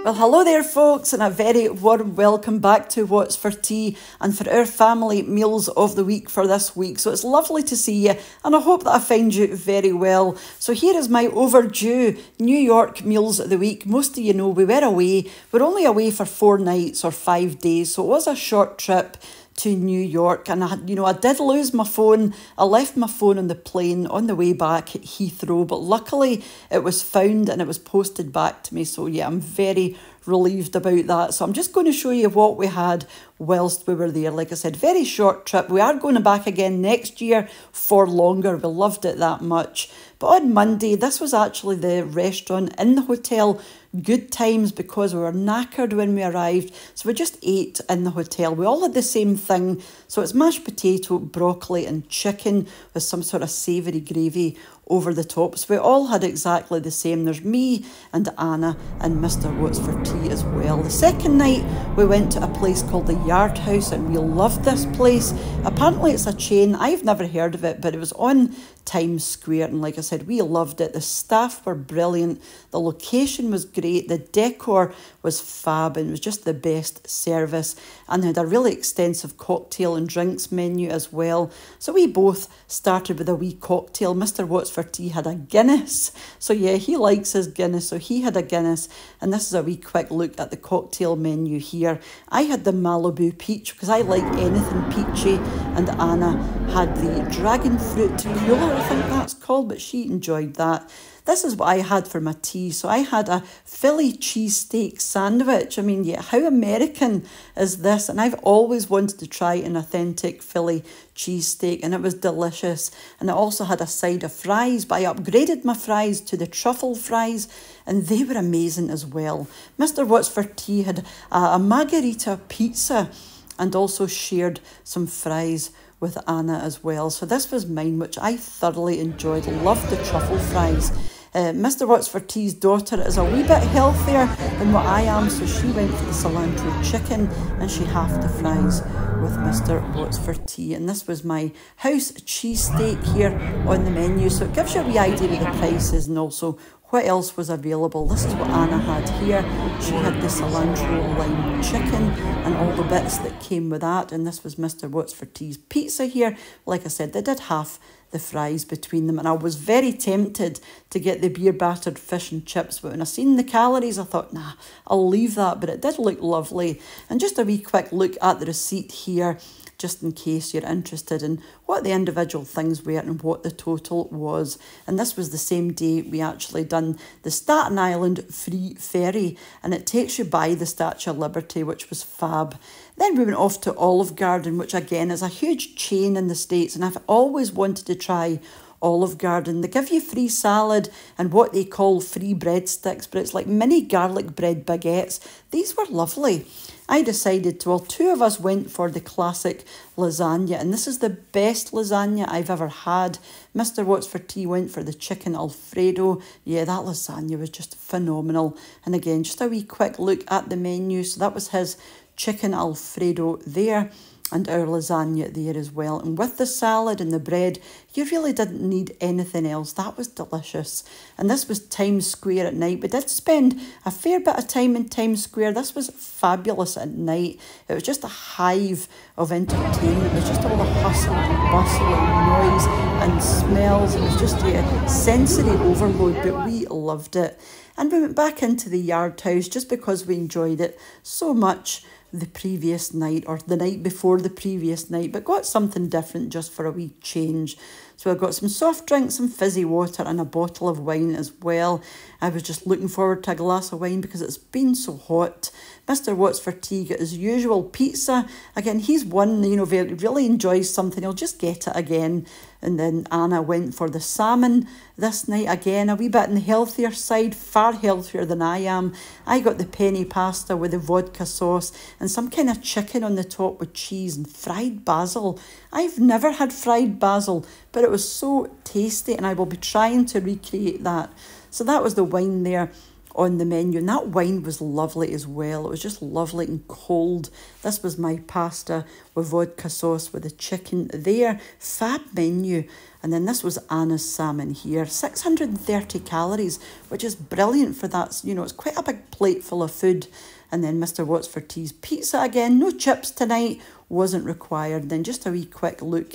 Well, hello there, folks, and a very warm welcome back to What's for Tea and for our family meals of the week for this week. So it's lovely to see you, and I hope that I find you very well. So here is my overdue New York meals of the week. Most of you know we were away. We're only away for 4 nights or 5 days, so it was a short trip to New York, and I did lose my phone. I left my phone on the plane on the way back at Heathrow, but luckily it was found and it was posted back to me. So yeah, I'm very relieved about that. So I'm just going to show you what we had whilst we were there. Like I said, very short trip. We are going back again next year for longer. We loved it that much. But on Monday, this was actually the restaurant in the hotel, Good Times, because we were knackered when we arrived. So we just ate in the hotel. We all had the same thing. So it's mashed potato, broccoli and chicken with some sort of savoury gravy over the top. So we all had exactly the same. There's me and Anna and Mr. What's for Tea as well. The second night we went to a place called the Yard House, and we loved this place. Apparently it's a chain. I've never heard of it, but it was on Times Square, and like I said, we loved it. The staff were brilliant, the location was great, the decor was fab, and it was just the best service, and they had a really extensive cocktail and drinks menu as well. So we both started with a wee cocktail. Mr. What's for Tea had a Guinness, so yeah, he likes his Guinness, so he had a Guinness, and this is a wee quick look at the cocktail menu here. I had the Malibu Peach because I like anything peachy, and Anna had the Dragon Fruit Cooler, I think that's called, but she enjoyed that. This is what I had for my tea. So I had a Philly cheesesteak sandwich. I mean, yeah, how American is this? And I've always wanted to try an authentic Philly cheesesteak, and it was delicious. And I also had a side of fries, but I upgraded my fries to the truffle fries, and they were amazing as well. Mr. What's for Tea had a margarita pizza and also shared some fries with Anna as well. So this was mine, which I thoroughly enjoyed. Loved the truffle fries. Mr. What's for Tea's daughter is a wee bit healthier than what I am, so she went for the cilantro chicken and she halved the fries with Mr. What's for Tea. And this was my house cheesesteak here on the menu, so it gives you a wee idea of the prices and also what else was available. This is what Anna had here. She had the cilantro lime chicken and all the bits that came with that. And this was Mr. What's for Tea's pizza here. Like I said, they did half the fries between them. And I was very tempted to get the beer battered fish and chips. But when I seen the calories, I thought, nah, I'll leave that. But it did look lovely. And just a wee quick look at the receipt here, just in case you're interested in what the individual things were and what the total was. And this was the same day we actually done the Staten Island free ferry, and it takes you by the Statue of Liberty, which was fab. Then we went off to Olive Garden, which again is a huge chain in the States, and I've always wanted to try Olive Garden. They give you free salad and what they call free breadsticks, but it's like mini garlic bread baguettes. These were lovely. I decided to, well, 2 of us went for the classic lasagna, and this is the best lasagna I've ever had. Mr. What's for Tea went for the chicken Alfredo. Yeah, that lasagna was just phenomenal. And again, just a wee quick look at the menu. So that was his chicken Alfredo there, and our lasagna there as well. And with the salad and the bread, you really didn't need anything else. That was delicious. And this was Times Square at night. We did spend a fair bit of time in Times Square. This was fabulous at night. It was just a hive of entertainment. It was just all the hustle and bustle and noise and smells. It was just a sensory overload, but we loved it. And we went back into the Yard House just because we enjoyed it so much the previous night, or the night before the previous night, but got something different just for a wee change. So I got some soft drinks, some fizzy water and a bottle of wine as well. I was just looking forward to a glass of wine because it's been so hot. Mr. What's for Tea got his usual pizza. Again, he's one, you know, really enjoys something, he'll just get it again. And then Anna went for the salmon this night. Again, a wee bit on the healthier side, far healthier than I am. I got the penne pasta with the vodka sauce and some kind of chicken on the top with cheese and fried basil. I've never had fried basil, but it was so tasty, and I will be trying to recreate that. So that was the wine there. on the menu. And that wine was lovely as well. It was just lovely and cold. This was my pasta with vodka sauce with the chicken there. Fab menu. And then this was Anna's salmon here. 630 calories, which is brilliant for that. You know, it's quite a big plate full of food. And then Mr. What's for Tea's pizza again. No chips tonight. Wasn't required. Then just a wee quick look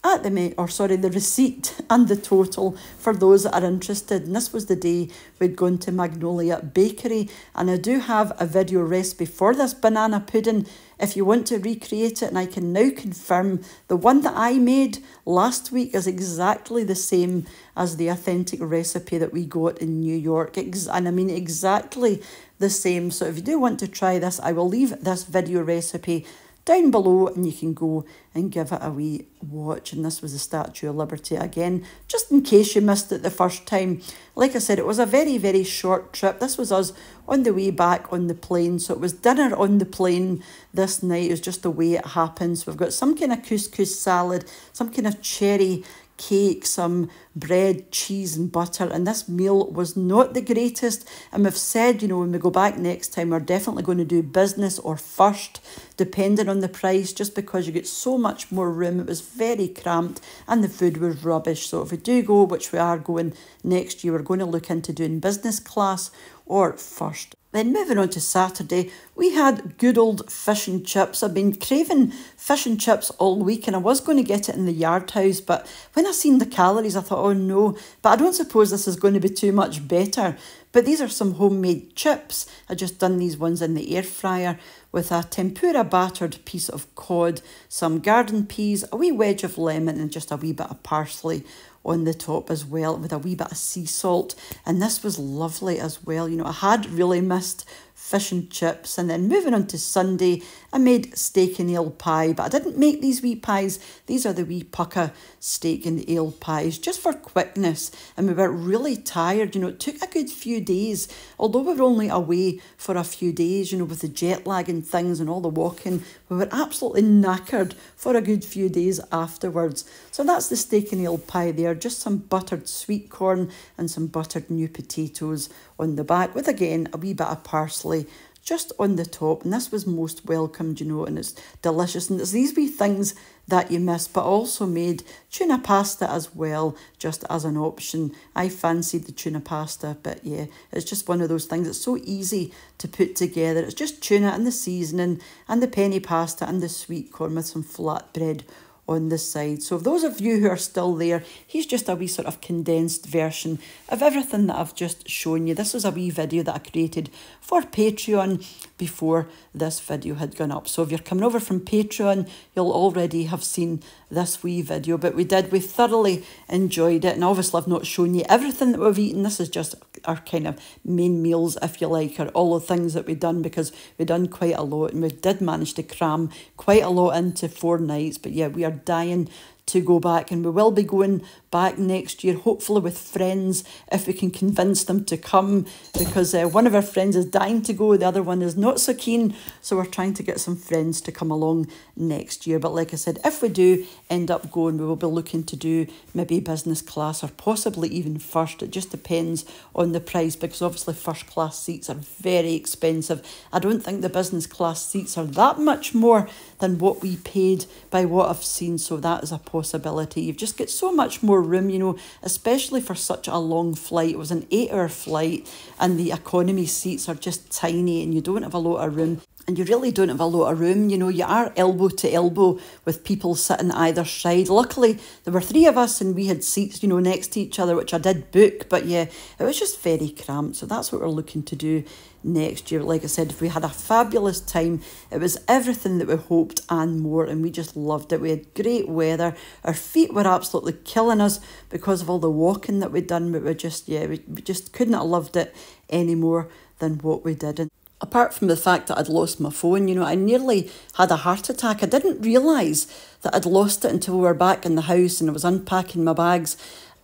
at the receipt and the total for those that are interested. And this was the day we'd gone to Magnolia Bakery, and I do have a video recipe for this banana pudding if you want to recreate it. And I can now confirm the one that I made last week is exactly the same as the authentic recipe that we got in New York, and I mean exactly the same. So if you do want to try this, I will leave this video recipe down below and you can go and give it a wee watch. And this was the Statue of Liberty again, just in case you missed it the first time. Like I said, it was a very, very short trip. This was us on the way back on the plane. So it was dinner on the plane this night. It was just the way it happens. We've got some kind of couscous salad, some kind of cherry cake, some bread, cheese and butter, and this meal was not the greatest. And we've said, you know, when we go back next time, we're definitely going to do business or first, depending on the price, just because you get so much more room. It was very cramped and the food was rubbish. So if we do go, which we are going next year, we're going to look into doing business class or first. Then moving on to Saturday, we had good old fish and chips. I've been craving fish and chips all week, and I was going to get it in the Yard House, but when I seen the calories, I thought, oh no, but I don't suppose this is going to be too much better. But these are some homemade chips. I just done these ones in the air fryer with a tempura battered piece of cod, some garden peas, a wee wedge of lemon and just a wee bit of parsley on the top as well, with a wee bit of sea salt. And this was lovely as well. You know, I had really missed fish and chips. And then moving on to Sunday, I made steak and ale pie, but I didn't make these wee pies. These are the wee pucka steak and ale pies, just for quickness. And we were really tired. You know, it took a good few days, although we were only away for a few days, you know, with the jet lag and things and all the walking, we were absolutely knackered for a good few days afterwards. So that's the steak and ale pie there, just some buttered sweet corn and some buttered new potatoes on the back, with again a wee bit of parsley just on the top. And this was most welcomed, you know, and it's delicious. And it's these wee things that you miss, but also made tuna pasta as well, just as an option. I fancied the tuna pasta, but yeah, it's just one of those things. It's so easy to put together. It's just tuna and the seasoning and the penny pasta and the sweet corn with some flatbread on the side. So those of you who are still there, here's just a wee sort of condensed version of everything that I've just shown you. This was a wee video that I created for Patreon before this video had gone up. So if you're coming over from Patreon, you'll already have seen this wee video, but we thoroughly enjoyed it. And obviously I've not shown you everything that we've eaten. This is just our kind of main meals, if you like, or all the things that we've done, because we've done quite a lot and we did manage to cram quite a lot into 4 nights. But yeah, we are dying to go back, and we will be going back next year, hopefully with friends, if we can convince them to come, because one of our friends is dying to go, the other one is not so keen, so we're trying to get some friends to come along next year. But like I said, if we do end up going, we will be looking to do maybe business class or possibly even first. It just depends on the price, because obviously first class seats are very expensive. I don't think the business class seats are that much more than what we paid by what I've seen, so that is a possibility. You've just got so much more room, you know, especially for such a long flight. It was an 8-hour flight and the economy seats are just tiny and you don't have a lot of room. And you really don't have a lot of room, you know, you are elbow to elbow with people sitting either side. Luckily, there were 3 of us and we had seats, you know, next to each other, which I did book. But yeah, it was just very cramped. So that's what we're looking to do next year. Like I said, if we had a fabulous time, it was everything that we hoped and more, and we just loved it. We had great weather. Our feet were absolutely killing us because of all the walking that we'd done, but we just couldn't have loved it any more than what we did. And apart from the fact that I'd lost my phone, you know, I nearly had a heart attack. I didn't realise that I'd lost it until we were back in the house and I was unpacking my bags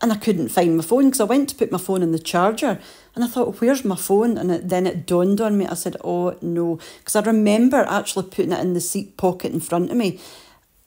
and I couldn't find my phone, because I went to put my phone in the charger and I thought, where's my phone? And then it dawned on me. I said, oh no, because I remember actually putting it in the seat pocket in front of me.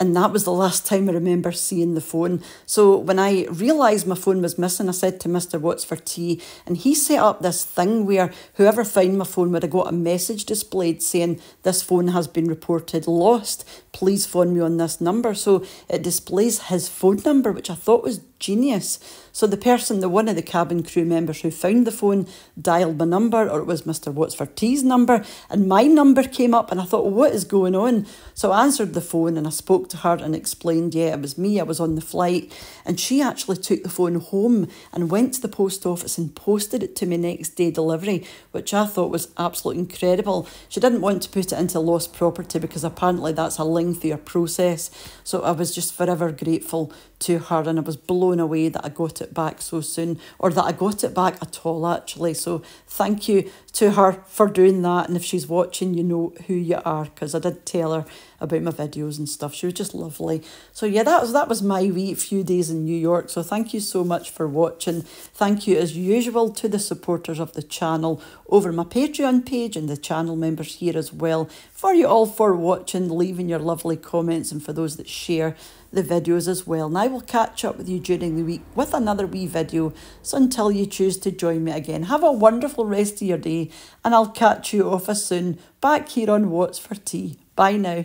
And that was the last time I remember seeing the phone. So when I realised my phone was missing, I said to Mr. What's for Tea, and he set up this thing where whoever found my phone would have got a message displayed saying, this phone has been reported lost. Please phone me on this number. So it displays his phone number, which I thought was genius. So one of the cabin crew members who found the phone dialed my number, or it was Mr. What's for Tea's number, and my number came up, and I thought, what is going on? So I answered the phone and I spoke to her and explained, yeah, it was me, I was on the flight. And she actually took the phone home and went to the post office and posted it to me next day delivery, which I thought was absolutely incredible. She didn't want to put it into lost property because apparently that's a lengthier process. So I was just forever grateful to her, and I was blown away that I got it back so soon, or that I got it back at all actually. So thank you to her for doing that, and if she's watching, you know who you are, because I did tell her about my videos and stuff. She was just lovely. So yeah, that was my wee few days in New York. So thank you so much for watching. Thank you as usual to the supporters of the channel over my Patreon page, and the channel members here as well, for you all for watching, leaving your lovely comments, and for those that share the videos as well. And I will catch up with you during the week with another wee video. So until you choose to join me again, have a wonderful rest of your day, and I'll catch you off as soon back here on What's for Tea. Bye now.